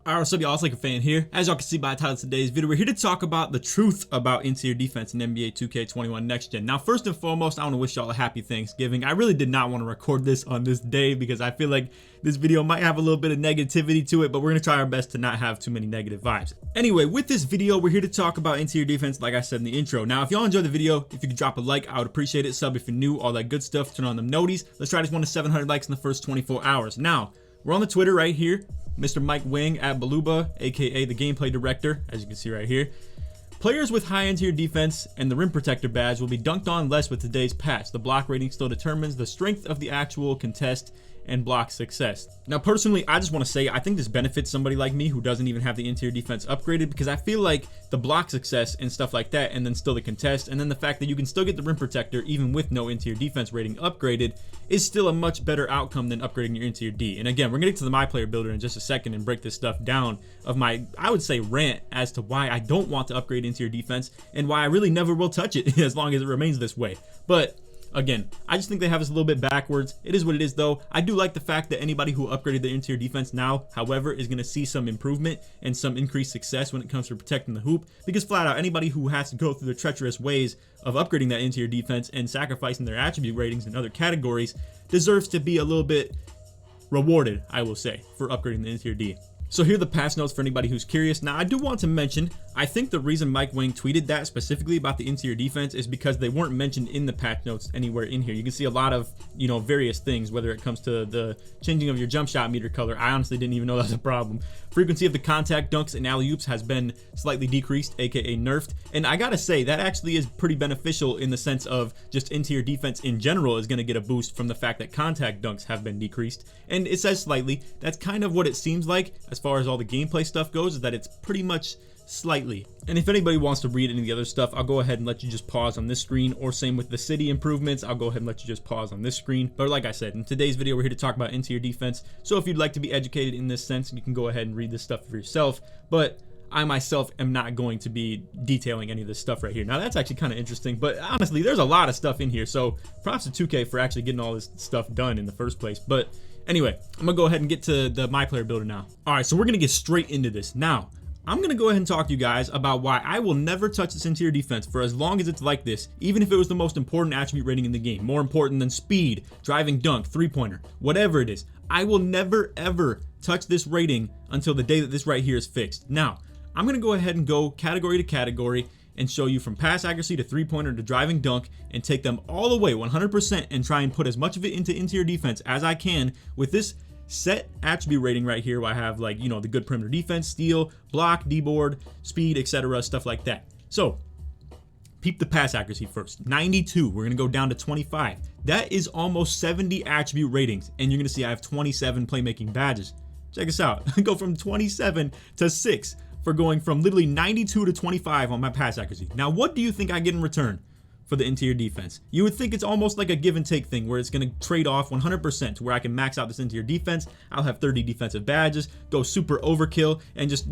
Alright, what's up y'all, it's LakerFan here. As y'all can see by the title of today's video, we're here to talk about the truth about interior defense in NBA 2K21 Next Gen. Now, first and foremost, I want to wish y'all a happy Thanksgiving. I really did not want to record this on this day because I feel like this video might have a little bit of negativity to it, but we're going to try our best to not have too many negative vibes. Anyway, with this video, we're here to talk about interior defense like I said in the intro. Now, if y'all enjoyed the video, if you could drop a like, I would appreciate it. Sub if you're new, all that good stuff, turn on them noties. Let's try this one to 700 likes in the first 24 hours. Now, we're on the Twitter right here. Mr. Mike Wing at Baluba, aka the gameplay director, as you can see right here. Players with high interior defense and the rim protector badge will be dunked on less with today's patch. The block rating still determines the strength of the actual contest and block success. Now, personally, I just want to say I think this benefits somebody like me who doesn't even have the interior defense upgraded, because I feel like the block success and stuff like that, and then still the contest, and then the fact that you can still get the rim protector even with no interior defense rating upgraded is still a much better outcome than upgrading your interior D. And again, we're gonna get to the My Player Builder in just a second and break this stuff down of my, I would say, rant as to why I don't want to upgrade interior defense and why I really never will touch it as long as it remains this way. But again, I just think they have us a little bit backwards. It is what it is though. I do like the fact that anybody who upgraded the interior defense now, however, is going to see some improvement and some increased success when it comes to protecting the hoop, because flat out anybody who has to go through the treacherous ways of upgrading that interior defense and sacrificing their attribute ratings in other categories deserves to be a little bit rewarded, I will say, for upgrading the interior D. So here are the patch notes for anybody who's curious. Now, I do want to mention, I think the reason Mike Wing tweeted that specifically about the interior defense is because they weren't mentioned in the patch notes anywhere in here. You can see a lot of, various things, whether it comes to the changing of your jump shot meter color. I honestly didn't even know that was a problem. Frequency of the contact dunks and alley-oops has been slightly decreased, aka nerfed. And I gotta say, that actually is pretty beneficial in the sense of just interior defense in general is gonna get a boost from the fact that contact dunks have been decreased. And it says slightly. That's kind of what it seems like as far as all the gameplay stuff goes, is that it's pretty much slightly. And if anybody wants to read any of the other stuff, I'll go ahead and let you just pause on this screen, or same with the city improvements, I'll go ahead and let you just pause on this screen. But like I said, in today's video, we're here to talk about interior defense. So if you'd like to be educated in this sense, you can go ahead and read this stuff for yourself. But I myself am not going to be detailing any of this stuff right here. Now that's actually kind of interesting, but honestly, there's a lot of stuff in here. So props to 2K for actually getting all this stuff done in the first place. But anyway, I'm gonna go ahead and get to the My Player Builder now. All right, so we're gonna get straight into this. Now, I'm gonna go ahead and talk to you guys about why I will never touch this interior defense for as long as it's like this, even if it was the most important attribute rating in the game, more important than speed, driving dunk, three-pointer, whatever it is. I will never ever touch this rating until the day that this right here is fixed. Now, I'm gonna go ahead and go category to category and show you from pass accuracy to three-pointer to driving dunk and take them all the way 100% and try and put as much of it into interior defense as I can with this set attribute rating right here, where I have, like, the good perimeter defense, steal, block, D-board, speed, etc., stuff like that. So peep the pass accuracy first. 92. We're gonna go down to 25. That is almost 70 attribute ratings, and you're gonna see I have 27 playmaking badges. Check this out. I go from 27 to 6 for going from literally 92 to 25 on my pass accuracy. Now, what do you think I get in return for the interior defense? You would think it's almost like a give and take thing, where it's going to trade off 100% to where I can max out this interior defense. I'll have 30 defensive badges, go super overkill, and just,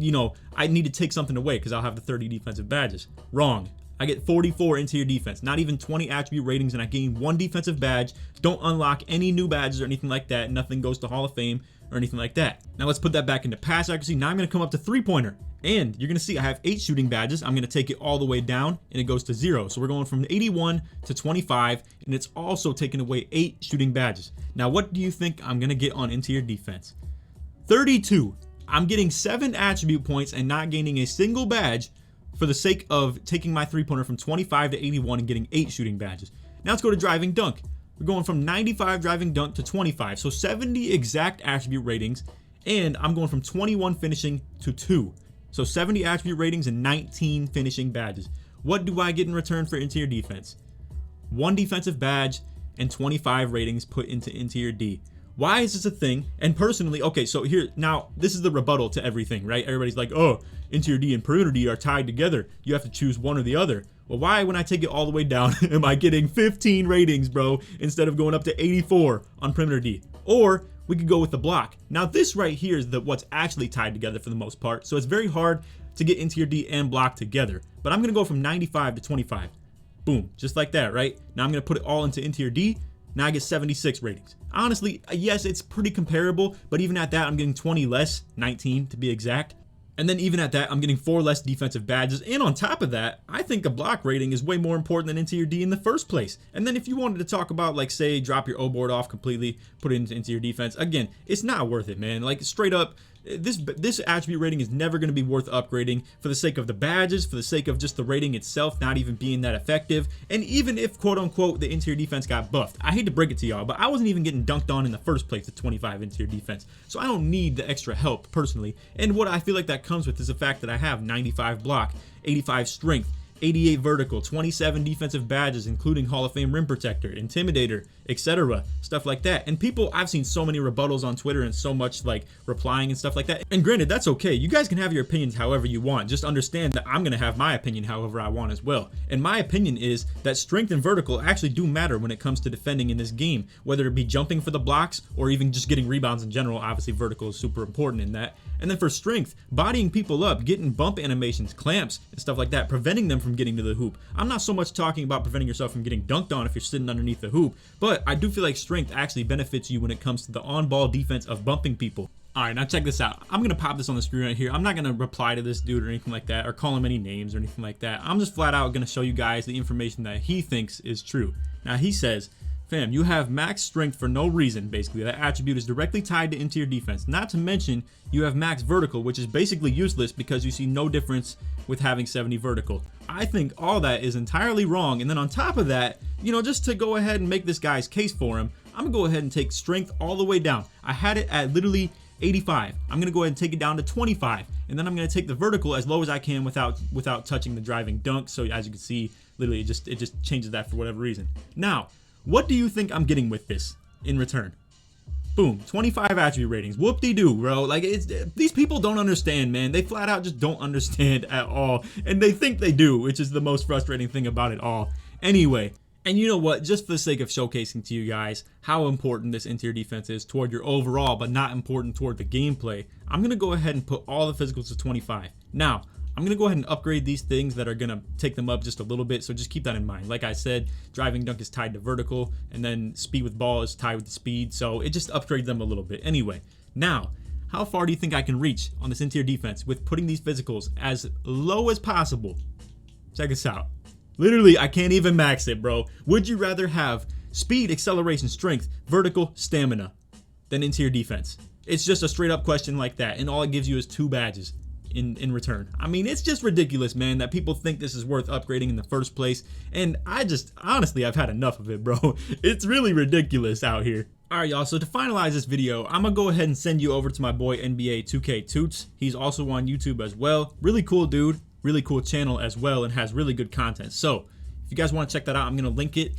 I need to take something away because I'll have the 30 defensive badges. Wrong. I get 44 interior defense, not even 20 attribute ratings, and I gain 1 defensive badge. Don't unlock any new badges or anything like that. Nothing goes to Hall of Fame or anything like that. Now let's put that back into pass accuracy. Now I'm going to come up to three-pointer, and you're going to see I have 8 shooting badges. I'm going to take it all the way down, and it goes to 0. So we're going from 81 to 25, and it's also taking away 8 shooting badges. Now what do you think I'm going to get on interior defense? 32. I'm getting 7 attribute points and not gaining a single badge for the sake of taking my three-pointer from 25 to 81 and getting 8 shooting badges. Now let's go to driving dunk. We're going from 95 driving dunk to 25, so 70 exact attribute ratings, and I'm going from 21 finishing to 2. So 70 attribute ratings and 19 finishing badges. What do I get in return for interior defense? 1 defensive badge and 25 ratings put into interior D. Why is this a thing? And personally, okay, so here, now, this is the rebuttal to everything, right? Everybody's like, oh, interior D and perimeter D are tied together. You have to choose one or the other. Well, why, when I take it all the way down, am I getting 15 ratings, bro, instead of going up to 84 on perimeter D? Or we could go with the block. Now, this right here is what's actually tied together for the most part, so it's very hard to get interior D and block together. But I'm going to go from 95 to 25. Boom, just like that, right? Now I'm going to put it all into interior D. Now I get 76 ratings. Honestly, yes, it's pretty comparable, but even at that, I'm getting 20 less, 19 to be exact. And then even at that, I'm getting 4 less defensive badges. And on top of that, I think a block rating is way more important than interior D in the first place. And then if you wanted to talk about, like, say, drop your O board off completely, put it into interior defense, again, it's not worth it, man. Like, straight up, this attribute rating is never going to be worth upgrading for the sake of the badges, for the sake of just the rating itself not even being that effective. And even if, quote unquote, the interior defense got buffed, I hate to break it to y'all, but I wasn't even getting dunked on in the first place at 25 interior defense. So I don't need the extra help personally. And what I feel like that comes with is the fact that I have 95 block, 85 strength, 88 vertical, 27 defensive badges, including Hall of Fame rim protector, intimidator, etc. Stuff like that. And people, I've seen so many rebuttals on Twitter and so much like replying and stuff like that. And granted, that's okay. You guys can have your opinions however you want. Just understand that I'm going to have my opinion however I want as well. And my opinion is that strength and vertical actually do matter when it comes to defending in this game, whether it be jumping for the blocks or even just getting rebounds in general. Obviously, vertical is super important in that. And then for strength, bodying people up, getting bump animations, clamps, and stuff like that, preventing them from getting to the hoop. I'm not so much talking about preventing yourself from getting dunked on if you're sitting underneath the hoop, but I do feel like strength actually benefits you when it comes to the on-ball defense of bumping people. All right, now check this out. I'm going to pop this on the screen right here. I'm not going to reply to this dude or anything like that or call him any names or anything like that. I'm just flat out going to show you guys the information that he thinks is true. Now, he says, fam, you have max strength for no reason, basically. That attribute is directly tied to interior defense. Not to mention, you have max vertical, which is basically useless because you see no difference with having 70 vertical. I think all that is entirely wrong. And then on top of that, you know, just to go ahead and make this guy's case for him, I'm going to go ahead and take strength all the way down. I had it at literally 85. I'm going to go ahead and take it down to 25. And then I'm going to take the vertical as low as I can without touching the driving dunk. So as you can see, literally it just changes that for whatever reason. Now, what do you think I'm getting with this in return? Boom, 25 attribute ratings. Whoop-de-doo, bro. Like, these people don't understand, man. They flat out just don't understand at all. And they think they do, which is the most frustrating thing about it all. Anyway, and you know what? Just for the sake of showcasing to you guys how important this interior defense is toward your overall, but not important toward the gameplay, I'm going to go ahead and put all the physicals to 25. Now, I'm going to go ahead and upgrade these things that are going to take them up just a little bit, so just keep that in mind. Like I said, driving dunk is tied to vertical, and then speed with ball is tied with the speed, so it just upgrades them a little bit. Anyway, now, how far do you think I can reach on this interior defense with putting these physicals as low as possible? Check this out. Literally, I can't even max it, bro. Would you rather have speed, acceleration, strength, vertical, stamina than interior defense? It's just a straight up question like that, and all it gives you is 2 badges in return. I mean, it's just ridiculous, man, that people think this is worth upgrading in the first place. And I just, honestly, I've had enough of it, bro. It's really ridiculous out here. All right, y'all, so to finalize this video, I'm gonna go ahead and send you over to my boy NBA 2K Toots. He's also on YouTube as well. Really cool dude, really cool channel as well, and has really good content. So if you guys want to check that out, I'm gonna link it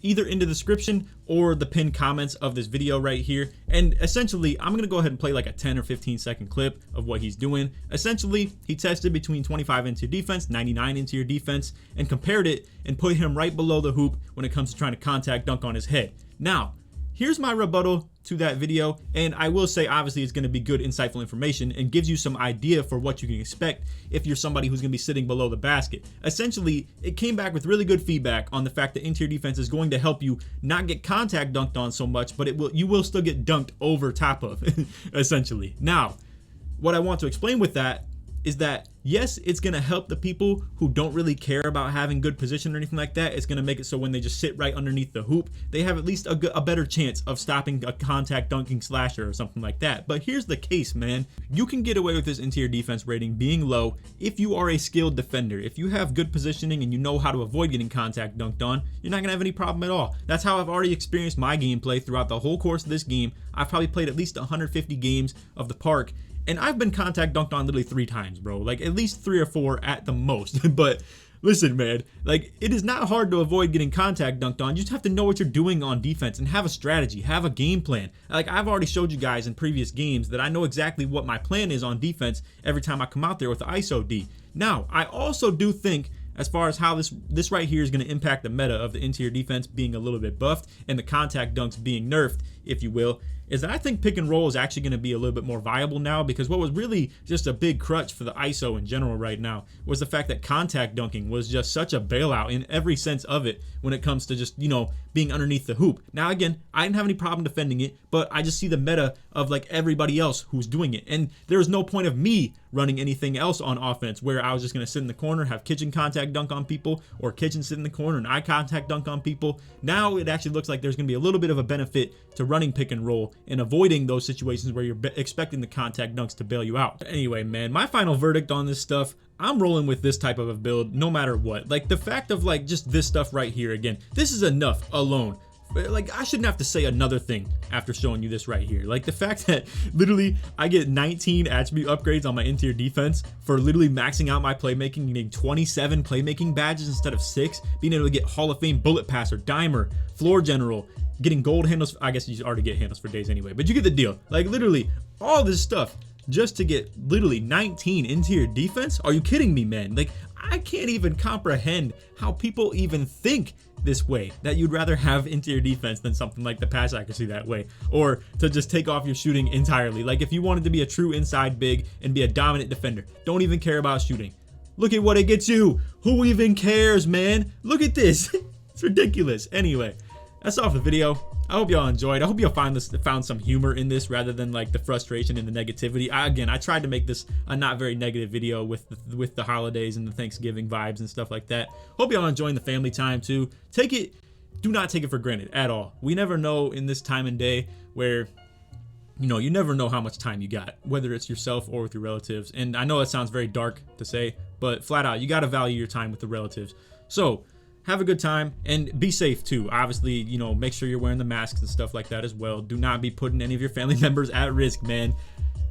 either in the description or the pinned comments of this video right here. And essentially, I'm gonna go ahead and play like a 10 or 15 second clip of what he's doing. Essentially, he tested between 25 interior defense, 99 interior defense, and compared it and put him right below the hoop when it comes to trying to contact dunk on his head. Now, here's my rebuttal to that video, and I will say obviously it's going to be good insightful information and gives you some idea for what you can expect if you're somebody who's going to be sitting below the basket. Essentially, it came back with really good feedback on the fact that interior defense is going to help you not get contact dunked on so much, but you will still get dunked over top of, essentially. Now, what I want to explain with that is that yes, it's going to help the people who don't really care about having good position or anything like that. It's going to make it so when they just sit right underneath the hoop, they have at least a better chance of stopping a contact dunking slasher or something like that. But here's the case, man. You can get away with this interior defense rating being low if you are a skilled defender. If you have good positioning and you know how to avoid getting contact dunked on, you're not going to have any problem at all. That's how I've already experienced my gameplay throughout the whole course of this game. I've probably played at least 150 games of the park, and I've been contact dunked on literally 3 times, bro. Like at least 3 or 4 at the most. But listen, man, like it is not hard to avoid getting contact dunked on. You just have to know what you're doing on defense and have a strategy, have a game plan. Like I've already showed you guys in previous games that I know exactly what my plan is on defense every time I come out there with the ISO D. Now, I also do think as far as how this right here is going to impact the meta of the interior defense being a little bit buffed and the contact dunks being nerfed, if you will, is that I think pick and roll is actually going to be a little bit more viable now, because what was really just a big crutch for the ISO in general right now was the fact that contact dunking was just such a bailout in every sense of it when it comes to just, you know, being underneath the hoop. Now, again, I didn't have any problem defending it, but I just see the meta of like everybody else who's doing it. And there's no point of me running anything else on offense where I was just going to sit in the corner, have kitchen contact dunk on people, or kitchen sit in the corner and eye contact dunk on people. Now it actually looks like there's going to be a little bit of a benefit to running pick and roll and avoiding those situations where you're expecting the contact dunks to bail you out. But anyway, man, my final verdict on this stuff, I'm rolling with this type of a build no matter what. Like the fact of like just this stuff right here, again, this is enough alone. Like I shouldn't have to say another thing after showing you this right here. Like the fact that literally I get 19 attribute upgrades on my interior defense for literally maxing out my playmaking, getting 27 playmaking badges instead of 6, being able to get Hall of Fame bullet passer, dimer, floor general, getting gold handles. I guess you already get handles for days anyway, but you get the deal. Like literally all this stuff just to get literally 19 interior defense. Are you kidding me, man? Like I can't even comprehend how people even think this way, that you'd rather have interior defense than something like the pass accuracy that way, or to just take off your shooting entirely. Like if you wanted to be a true inside big and be a dominant defender, don't even care about shooting. Look at what it gets you. Who even cares, man? Look at this. It's ridiculous. Anyway, that's all for the video. I hope y'all enjoyed. I hope y'all found some humor in this rather than like the frustration and the negativity. I tried to make this a not very negative video with the holidays and the Thanksgiving vibes and stuff like that. Hope y'all enjoying the family time too. Do not take it for granted at all. We never know in this time and day where, you know, you never know how much time you got, whether it's yourself or with your relatives. And I know it sounds very dark to say, but flat out, you got to value your time with the relatives. So have a good time and be safe too. Obviously, you know, make sure you're wearing the masks and stuff like that as well. Do not be putting any of your family members at risk, man,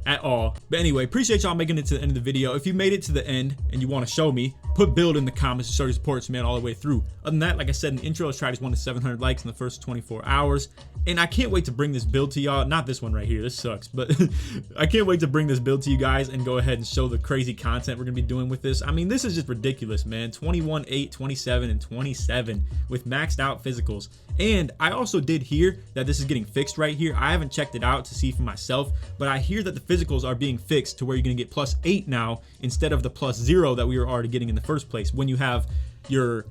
at all. But anyway, appreciate y'all making it to the end of the video. If you made it to the end and you want to show me, put build in the comments to show your support, man, all the way through. Other than that, like I said in the intro, let's try this one to 700 likes in the first 24 hours. And I can't wait to bring this build to y'all. Not this one right here, this sucks, but I can't wait to bring this build to you guys and go ahead and show the crazy content we're gonna be doing with this. I mean, this is just ridiculous, man. 21, 8, 27, and 27 with maxed out physicals. And I also did hear that this is getting fixed right here. I haven't checked it out to see for myself, but I hear that the physicals are being fixed to where you're gonna get +8 now instead of the +0 that we were already getting in the first place. When you have your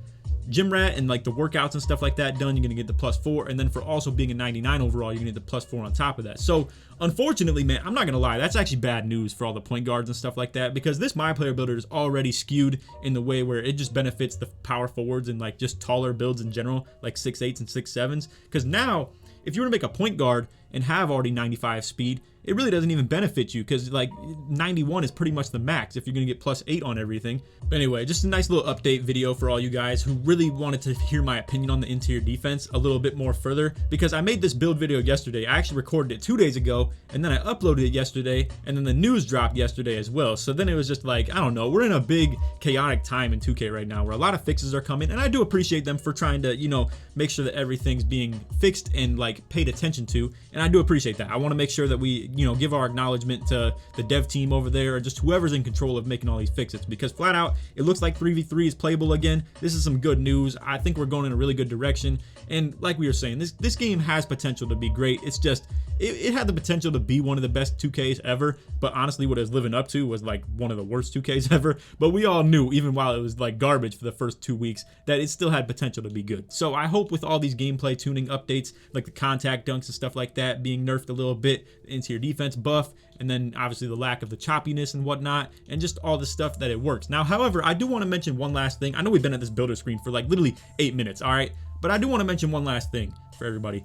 gym rat and like the workouts and stuff like that done, you're gonna get the +4, and then for also being a 99 overall, you're gonna get the +4 on top of that. So unfortunately, man, I'm not gonna lie, that's actually bad news for all the point guards and stuff like that, because this my player builder is already skewed in the way where it just benefits the power forwards and like just taller builds in general, like 6'8s and 6'7s. Because now if you were to make a point guard and have already 95 speed, it really doesn't even benefit you, because like 91 is pretty much the max if you're gonna get +8 on everything. But anyway, just a nice little update video for all you guys who really wanted to hear my opinion on the interior defense a little bit more further, because I made this build video yesterday. I actually recorded it 2 days ago, and then I uploaded it yesterday, and then the news dropped yesterday as well. So then it was just like, I don't know, we're in a big chaotic time in 2K right now where a lot of fixes are coming, and I do appreciate them for trying to, you know, make sure that everything's being fixed and like paid attention to, and I do appreciate that. I want to make sure that we, you know, give our acknowledgement to the dev team over there, or just whoever's in control of making all these fixes, because flat out it looks like 3v3 is playable again. This is some good news. I think we're going in a really good direction, and like we were saying, this game has potential to be great. It's just it had the potential to be one of the best 2Ks ever, but honestly what it was living up to was like one of the worst 2Ks ever. But we all knew, even while it was like garbage for the first 2 weeks, that it still had potential to be good. So I hope with all these gameplay tuning updates, like the contact dunks and stuff like that being nerfed a little bit, into your defense buff, and then obviously the lack of the choppiness and whatnot, and just all the stuff, that it works. Now, however, I do want to mention one last thing. I know we've been at this builder screen for like literally 8 minutes, all right? But I do want to mention one last thing for everybody.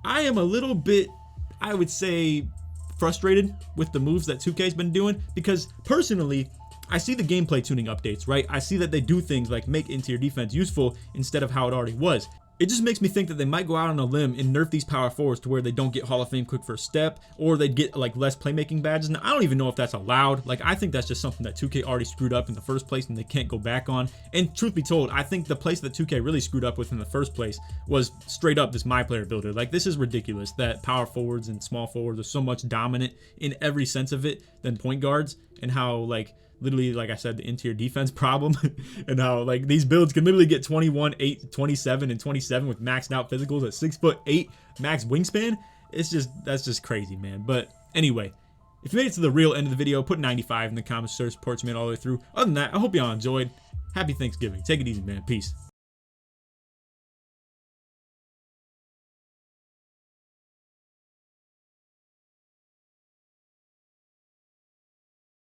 I am a little bit, I would say, frustrated with the moves that 2K's been doing, because personally, I see the gameplay tuning updates, right? I see that they do things like make interior defense useful instead of how it already was. It just makes me think that they might go out on a limb and nerf these power forwards to where they don't get Hall of Fame quick first step, or they'd get like less playmaking badges. Now, I don't even know if that's allowed. Like, I think that's just something that 2K already screwed up in the first place and they can't go back on. And truth be told, I think the place that 2K really screwed up with in the first place was straight up this my player builder. Like, this is ridiculous that power forwards and small forwards are so much dominant in every sense of it than point guards, and how like literally, like I said, the interior defense problem and how like these builds can literally get 21, 8, 27, and 27 with maxed out physicals at 6'8" max wingspan. that's just crazy, man. But anyway, if you made it to the real end of the video, put 95 in the comments. Support me all the way through. Other than that, I hope y'all enjoyed. Happy Thanksgiving. Take it easy, man. Peace.